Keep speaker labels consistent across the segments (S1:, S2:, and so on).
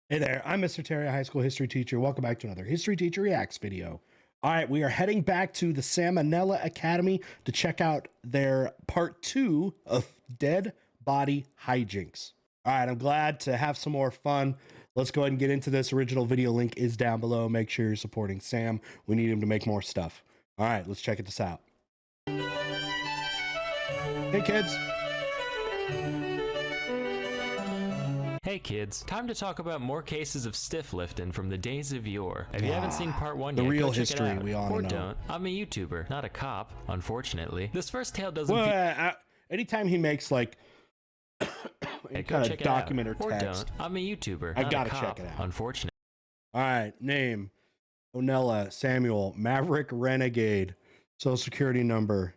S1: Hey there, I'm Mr. Terry, a high school history teacher. Welcome back to another History Teacher Reacts video. All right, we are heading back to the ONella Academy to check out their part 2 of Dead Body Hijinks. All right, I'm glad to have some more fun. Let's go ahead and get into this. Original video link is down below. Make sure you're supporting Sam. We need him to make more stuff. All right, let's check this out. Hey, kids.
S2: Hey kids, time to talk about more cases of stiff lifting from the days of yore. If you haven't seen part 1 yet,
S1: the real
S2: go check
S1: history
S2: it out.
S1: we all
S2: or
S1: know.
S2: Don't. I'm a YouTuber, not a cop, unfortunately. This first tale doesn't
S1: anytime he makes like any kind of document or
S2: Or
S1: text,
S2: don't. I'm a YouTuber,
S1: I
S2: not
S1: gotta
S2: a cop,
S1: check it out.
S2: unfortunately.
S1: All right, name, ONella, Samuel, Maverick Renegade, social security number,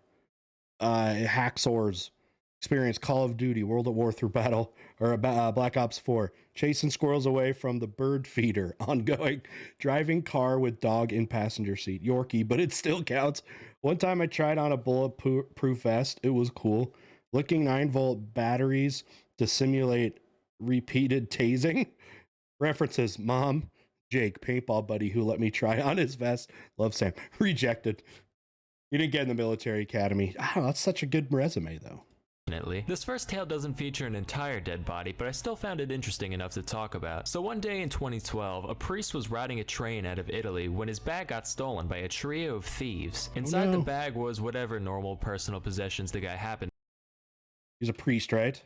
S1: hacksaws, experience, Call of Duty, World at War through battle, or Black Ops 4, chasing squirrels away from the bird feeder, ongoing, driving car with dog in passenger seat, Yorkie, but it still counts. One time I tried on a bulletproof vest, it was cool. Looking 9-volt batteries to simulate repeated tasing. References, Mom, Jake, paintball buddy who let me try on his vest. Love Sam. Rejected. You didn't get in the military academy. I don't know, that's such a good resume though.
S2: This first tale doesn't feature an entire dead body, but I still found it interesting enough to talk about. So one day in 2012, a priest was riding a train out of Italy when his bag got stolen by a trio of thieves. Inside the bag was whatever normal personal possessions the guy happened.
S1: He's a priest, right?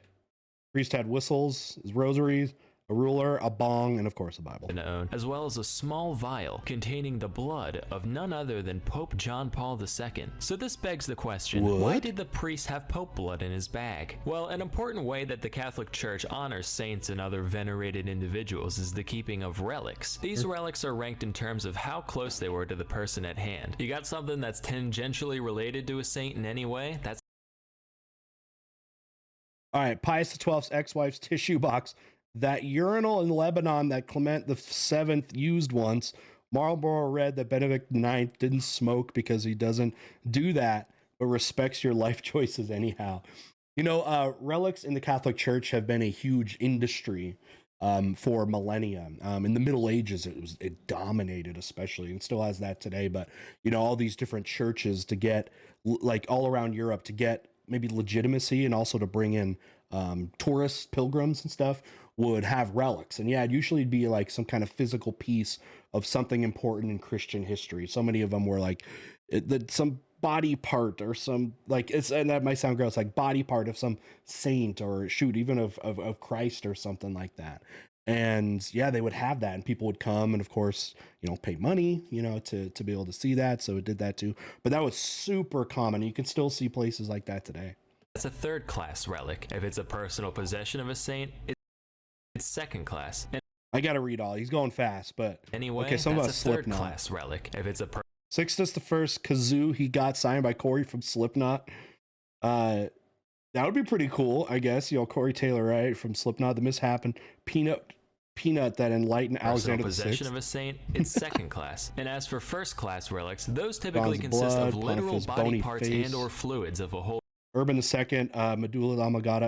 S1: Priest had whistles, his rosaries, a ruler, a bong, and of course a Bible.
S2: As well as a small vial containing the blood of none other than Pope John Paul II. So this begs the question, why did the priest have Pope blood in his bag? Well, an important way that the Catholic Church honors saints and other venerated individuals is the keeping of relics. These relics are ranked in terms of how close they were to the person at hand. You got something that's tangentially related to a saint in any way, that's...
S1: All right, Pius XII's ex-wife's tissue box. That urinal in Lebanon that Clement VII used once. Marlboro Red that Benedict IX didn't smoke because he doesn't do that, but respects your life choices anyhow. You know, relics in the Catholic Church have been a huge industry for millennia. In the Middle Ages, it dominated, especially, and still has that today. But you know, all these different churches to get, like all around Europe, to get maybe legitimacy and also to bring in tourists, pilgrims, and stuff, would have relics. And yeah, it'd usually be like some kind of physical piece of something important in Christian history. So many of them were like some body part or some, like, it's, and that might sound gross, like body part of some saint, or shoot, even of Christ or something like that. And yeah, they would have that, and people would come and of course, you know, pay money, you know, to be able to see that. So it did that too. But that was super common. You can still see places like that today.
S2: That's a third-class relic. If it's a personal possession of a saint, it's second class. And
S1: I gotta read all. He's going fast, but
S2: anyway,
S1: okay, some
S2: that's
S1: about
S2: a
S1: Slipknot.
S2: third-class relic. If it's a
S1: Sixtus the First kazoo he got signed by Corey from Slipknot. That would be pretty cool, I guess. You know, Corey Taylor, right, from Slipknot. The mishappened peanut that enlightened Alexander the Sixth.
S2: Possession of a saint, it's second class. And as for first-class relics, those typically consist of literal body parts and/or fluids of a whole.
S1: Urban II, medulla oblongata,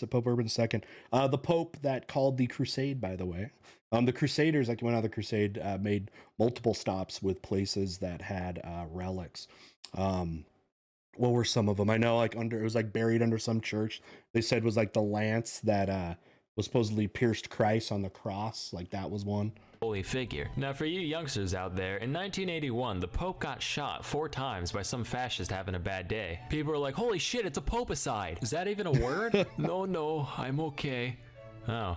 S1: Pope Urban II, the Pope that called the Crusade, by the way. The Crusaders, like, went on the Crusade, made multiple stops with places that had relics. What were some of them? I know, like, it was like buried under some church. They said was like the lance that was supposedly pierced Christ on the cross. Like, that was one.
S2: Holy figure. Now for you youngsters out there, in 1981, the Pope got shot 4 times by some fascist having a bad day. People were like, holy shit, it's a Popicide. Is that even a word? No, I'm okay. Oh.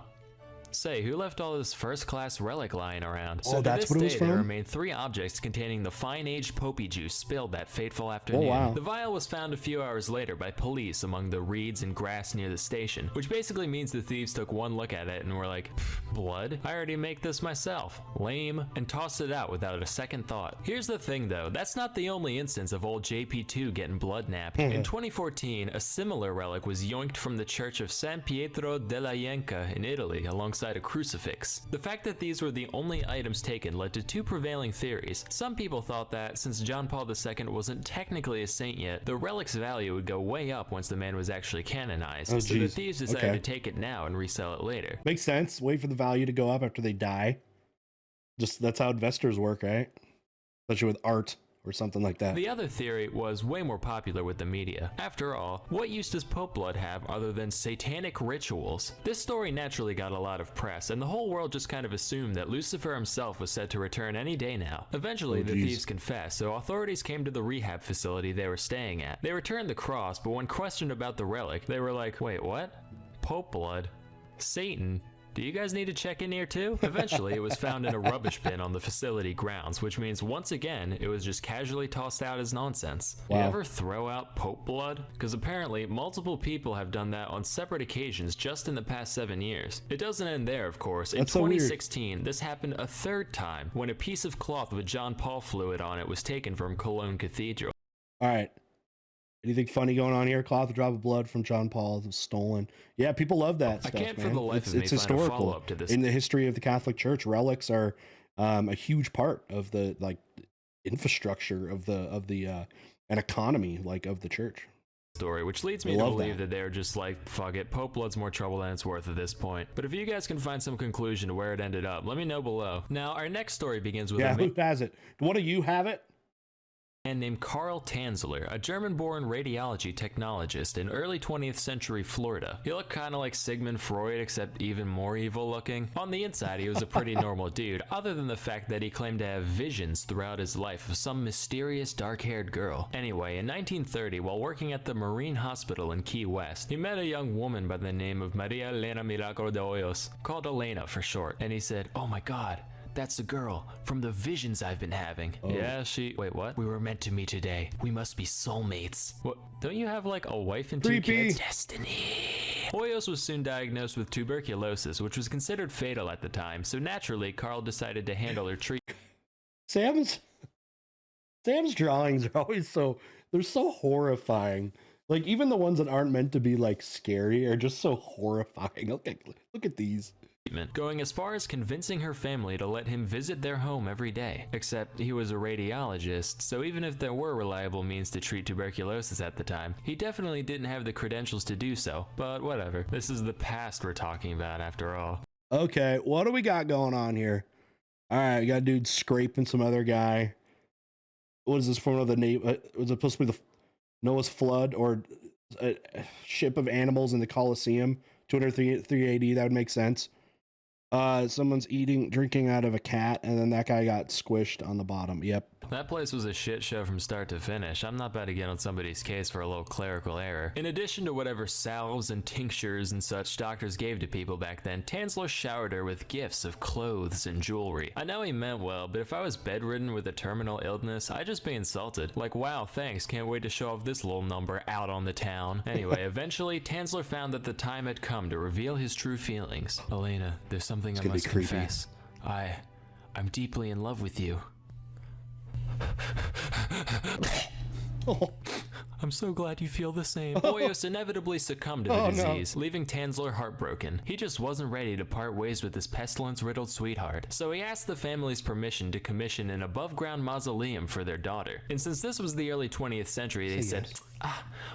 S2: Say, who left all this first-class relic lying around? So
S1: that's what it was from?
S2: There remain 3 objects containing the fine-aged Popey juice spilled that fateful afternoon.
S1: Oh, wow.
S2: The vial was found a few hours later by police among the reeds and grass near the station, which basically means the thieves took one look at it and were like, blood? I already make this myself. Lame. And tossed it out without a second thought. Here's the thing though, that's not the only instance of old JP2 getting blood napped. In 2014, a similar relic was yoinked from the church of San Pietro della Ienca in Italy alongside alongside a crucifix. The fact that these were the only items taken led to two prevailing theories. Some people thought that since John Paul II wasn't technically a saint yet, the relic's value would go way up once the man was actually canonized. So the thieves decided to take it now and resell it later.
S1: Makes sense. Wait for the value to go up after they die. Just that's how investors work, right? Especially with art or something like that.
S2: The other theory was way more popular with the media. After all, what use does Pope blood have other than satanic rituals? This story naturally got a lot of press, and the whole world just kind of assumed that Lucifer himself was set to return any day now. Eventually, the thieves confessed, so authorities came to the rehab facility they were staying at. They returned the cross, but when questioned about the relic, they were like, wait, what? Pope blood? Satan? Do you guys need to check in here too? Eventually, it was found in a rubbish bin on the facility grounds, which means once again, it was just casually tossed out as nonsense. Wow. You ever throw out Pope blood? Because apparently, multiple people have done that on separate occasions just in the past 7 years. It doesn't end there, of course. In 2016, this happened a third time when a piece of cloth with John Paul fluid on it was taken from Cologne Cathedral.
S1: All right. Anything funny going on here? Cloth, a drop of blood from John Paul was stolen. Yeah, people love that stuff,
S2: I can't
S1: man.
S2: For the life of me
S1: it's
S2: find
S1: historical.
S2: A follow-up to this.
S1: In the history of the Catholic Church, relics are a huge part of the infrastructure of the an economy of the church.
S2: Story, which leads me to believe that they're just like, fuck it, Pope blood's more trouble than it's worth at this point. But if you guys can find some conclusion to where it ended up, let me know below. Now, our next story begins with
S1: who has it? One of you have it?
S2: Man named Karl Tanzler, a German-born radiology technologist in early 20th century Florida. He looked kind of like Sigmund Freud, except even more evil looking. On the inside, he was a pretty normal dude, other than the fact that he claimed to have visions throughout his life of some mysterious dark-haired girl. Anyway, in 1930, while working at the Marine Hospital in Key West, he met a young woman by the name of Maria Elena Milagro de Hoyos, called Elena for short, and he said, "Oh my god, that's the girl from the visions I've been having." Oh. Yeah, wait, what? "We were meant to meet today. We must be soulmates." What? Don't you have like a wife and two kids? Destiny. Hoyos was soon diagnosed with tuberculosis, which was considered fatal at the time, so naturally, Karl decided to handle her treatment.
S1: Sam's drawings are always they're so horrifying. Like, even the ones that aren't meant to be like scary are just so horrifying. Look at these.
S2: Going as far as convincing her family to let him visit their home every day. Except he was a radiologist, so even if there were reliable means to treat tuberculosis at the time, he definitely didn't have the credentials to do so. But whatever, this is the past we're talking about after all.
S1: Okay, what do we got going on here? All right, we got a dude scraping some other guy. What is this from another name? Was it supposed to be the Noah's flood or a ship of animals in the Colosseum? 203 AD, that would make sense. Someone's drinking out of a cat, and then that guy got squished on the bottom. Yep.
S2: That place was a shit show from start to finish. I'm not about to get on somebody's case for a little clerical error. In addition to whatever salves and tinctures and such doctors gave to people back then, Tanzler showered her with gifts of clothes and jewelry. I know he meant well, but if I was bedridden with a terminal illness, I'd just be insulted. Like, wow, thanks, can't wait to show off this little number out on the town. Anyway, eventually, Tanzler found that the time had come to reveal his true feelings. "Elena, there's something I must confess. I'm deeply in love with you." Oh. "I'm so glad you feel the same." Hoyos inevitably succumbed to the disease, leaving Tanzler heartbroken. He just wasn't ready to part ways with his pestilence-riddled sweetheart, so he asked the family's permission to commission an above-ground mausoleum for their daughter. And since this was the early 20th century, they said,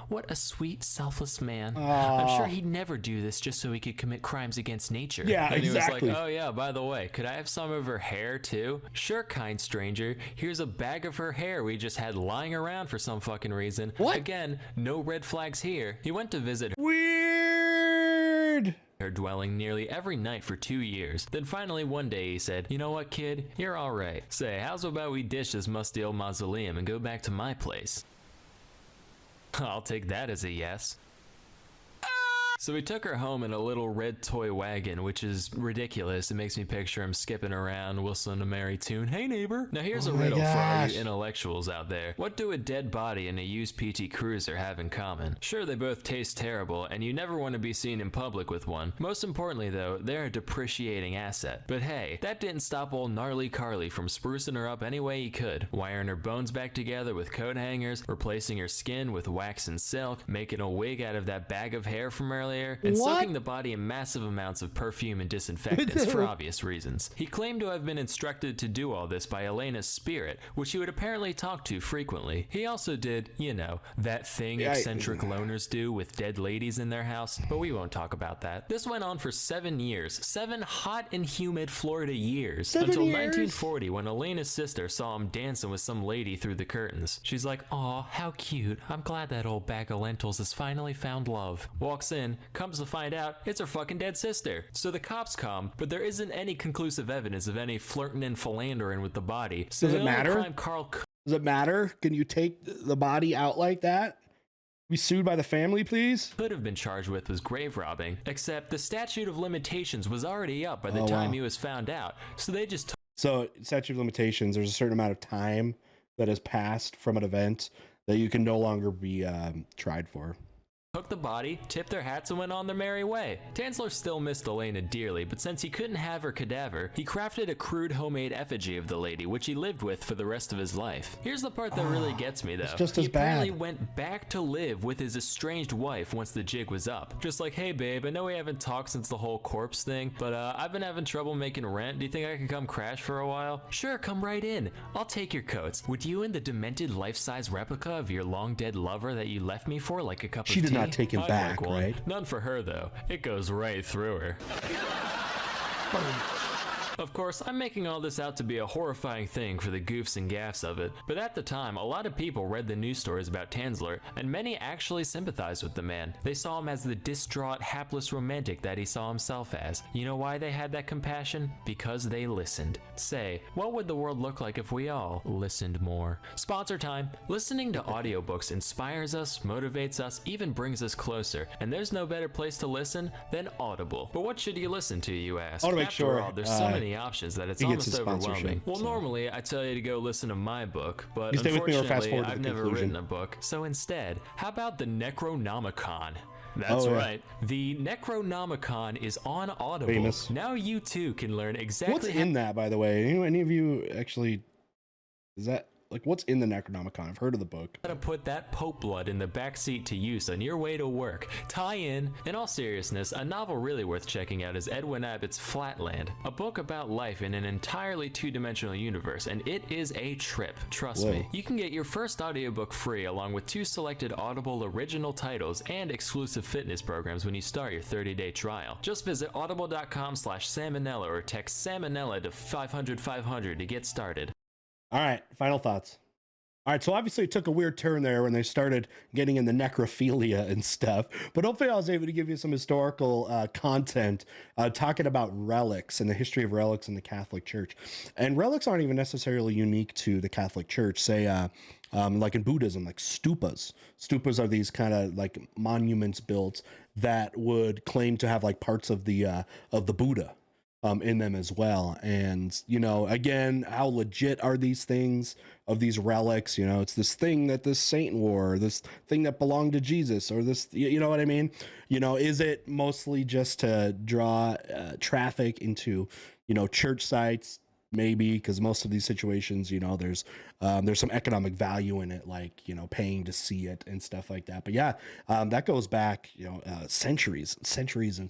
S2: what a sweet, selfless man. I'm sure he'd never do this just so he could commit crimes against nature.
S1: Yeah,
S2: and
S1: exactly.
S2: He was like, "Oh yeah, by the way, could I have some of her hair too?" "Sure, kind stranger. Here's a bag of her hair we just had lying around for some fucking reason."
S1: What?
S2: Again, no red flags here. He went to visit
S1: Weird.
S2: her dwelling nearly every night for 2 years. Then finally one day he said, "You know what, kid? You're alright. Say, how's about we ditch this musty old mausoleum and go back to my place?" I'll take that as a yes. So he took her home in a little red toy wagon, which is ridiculous. It makes me picture him skipping around, whistling a merry tune. "Hey, neighbor." Now here's a riddle for all you intellectuals out there. What do a dead body and a used PT Cruiser have in common? Sure, they both taste terrible, and you never want to be seen in public with one. Most importantly, though, they're a depreciating asset. But hey, that didn't stop old gnarly Carly from sprucing her up any way he could. Wiring her bones back together with coat hangers, replacing her skin with wax and silk, making a wig out of that bag of hair from earlier, layer and soaking the body in massive amounts of perfume and disinfectants for obvious reasons. He claimed to have been instructed to do all this by Elena's spirit, which he would apparently talk to frequently. He also did, you know, that thing eccentric loners do with dead ladies in their house, but we won't talk about that. This went on for 7 years, 7 hot and humid Florida years, until 1940 when Elena's sister saw him dancing with some lady through the curtains. She's like, "Aw, how cute. I'm glad that old bag of lentils has finally found love." Walks in, comes to find out it's her fucking dead sister. So the cops come, but there isn't any conclusive evidence of any flirting and philandering with the body. So
S1: does it matter? Does it matter? Can you take the body out like that? Be sued by the family, please?
S2: Could have been charged with was grave robbing, except the statute of limitations was already up by the time he was found out, so they just
S1: So, statute of limitations, there's a certain amount of time that has passed from an event that you can no longer be tried for.
S2: took the body, tipped their hats, and went on their merry way. Tanzler still missed Elena dearly, but since he couldn't have her cadaver, he crafted a crude homemade effigy of the lady, which he lived with for the rest of his life. Here's the part that really gets me, though.
S1: It's just
S2: he
S1: as bad.
S2: apparently went back to live with his estranged wife once the jig was up. Just like, "Hey babe, I know we haven't talked since the whole corpse thing, but I've been having trouble making rent. Do you think I can come crash for a while?" "Sure, come right in. I'll take your coats. Would you and the demented life-size replica of your long-dead lover that you left me for like a cup of tea?"
S1: She did not take him
S2: I'd
S1: back,
S2: like one.
S1: right?
S2: None for her, though. It goes right through her. Of course, I'm making all this out to be a horrifying thing for the goofs and gaffs of it, but at the time, a lot of people read the news stories about Tanzler, and many actually sympathized with the man. They saw him as the distraught, hapless romantic that he saw himself as. You know why they had that compassion? Because they listened. Say, what would the world look like if we all listened more? Sponsor time! Listening to audiobooks inspires us, motivates us, even brings us closer, and there's no better place to listen than Audible. But what should you listen to, you ask?
S1: I want to make
S2: After
S1: sure
S2: all, there's so many options that it's almost overwhelming. Well, normally I tell you to go listen to my book, but unfortunately I've never written a book. So instead, how about the Necronomicon? That's right. The Necronomicon is on Audible.
S1: Famous.
S2: Now you too can learn exactly
S1: what's in that, by the way. Any of you actually, is that like what's in the Necronomicon? I've heard of the book.
S2: How to put that Pope blood in the backseat to use on your way to work. Tie in all seriousness, a novel really worth checking out is Edwin Abbott's Flatland, a book about life in an entirely two-dimensional universe, and it is a trip, trust me. You can get your first audiobook free along with 2 selected Audible original titles and exclusive fitness programs when you start your 30-day trial. Just visit audible.com/salmonella or text salmonella to 500-500 to get started.
S1: All right, final thoughts. All right, so obviously it took a weird turn there when they started getting in the necrophilia and stuff, but hopefully I was able to give you some historical content talking about relics and the history of relics in the Catholic Church. And relics aren't even necessarily unique to the Catholic Church. Say, like in Buddhism, like stupas. Stupas are these kind of like monuments built that would claim to have like parts of the Buddha in them as well. And, you know, again, how legit are these things of these relics? You know, it's this thing that this saint wore, this thing that belonged to Jesus, or this, you know what I mean? You know, is it mostly just to draw traffic into, you know, church sites? Maybe, because most of these situations, you know, there's some economic value in it, like, you know, paying to see it and stuff like that. But yeah, that goes back, you know, centuries and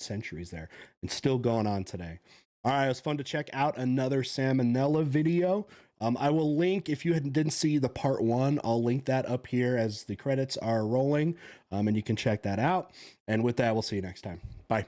S1: centuries there, and still going on today. All right, it was fun to check out another Salmonella video. I will link, if you didn't see the part 1, I'll link that up here as the credits are rolling, and you can check that out. And with that, we'll see you next time. Bye.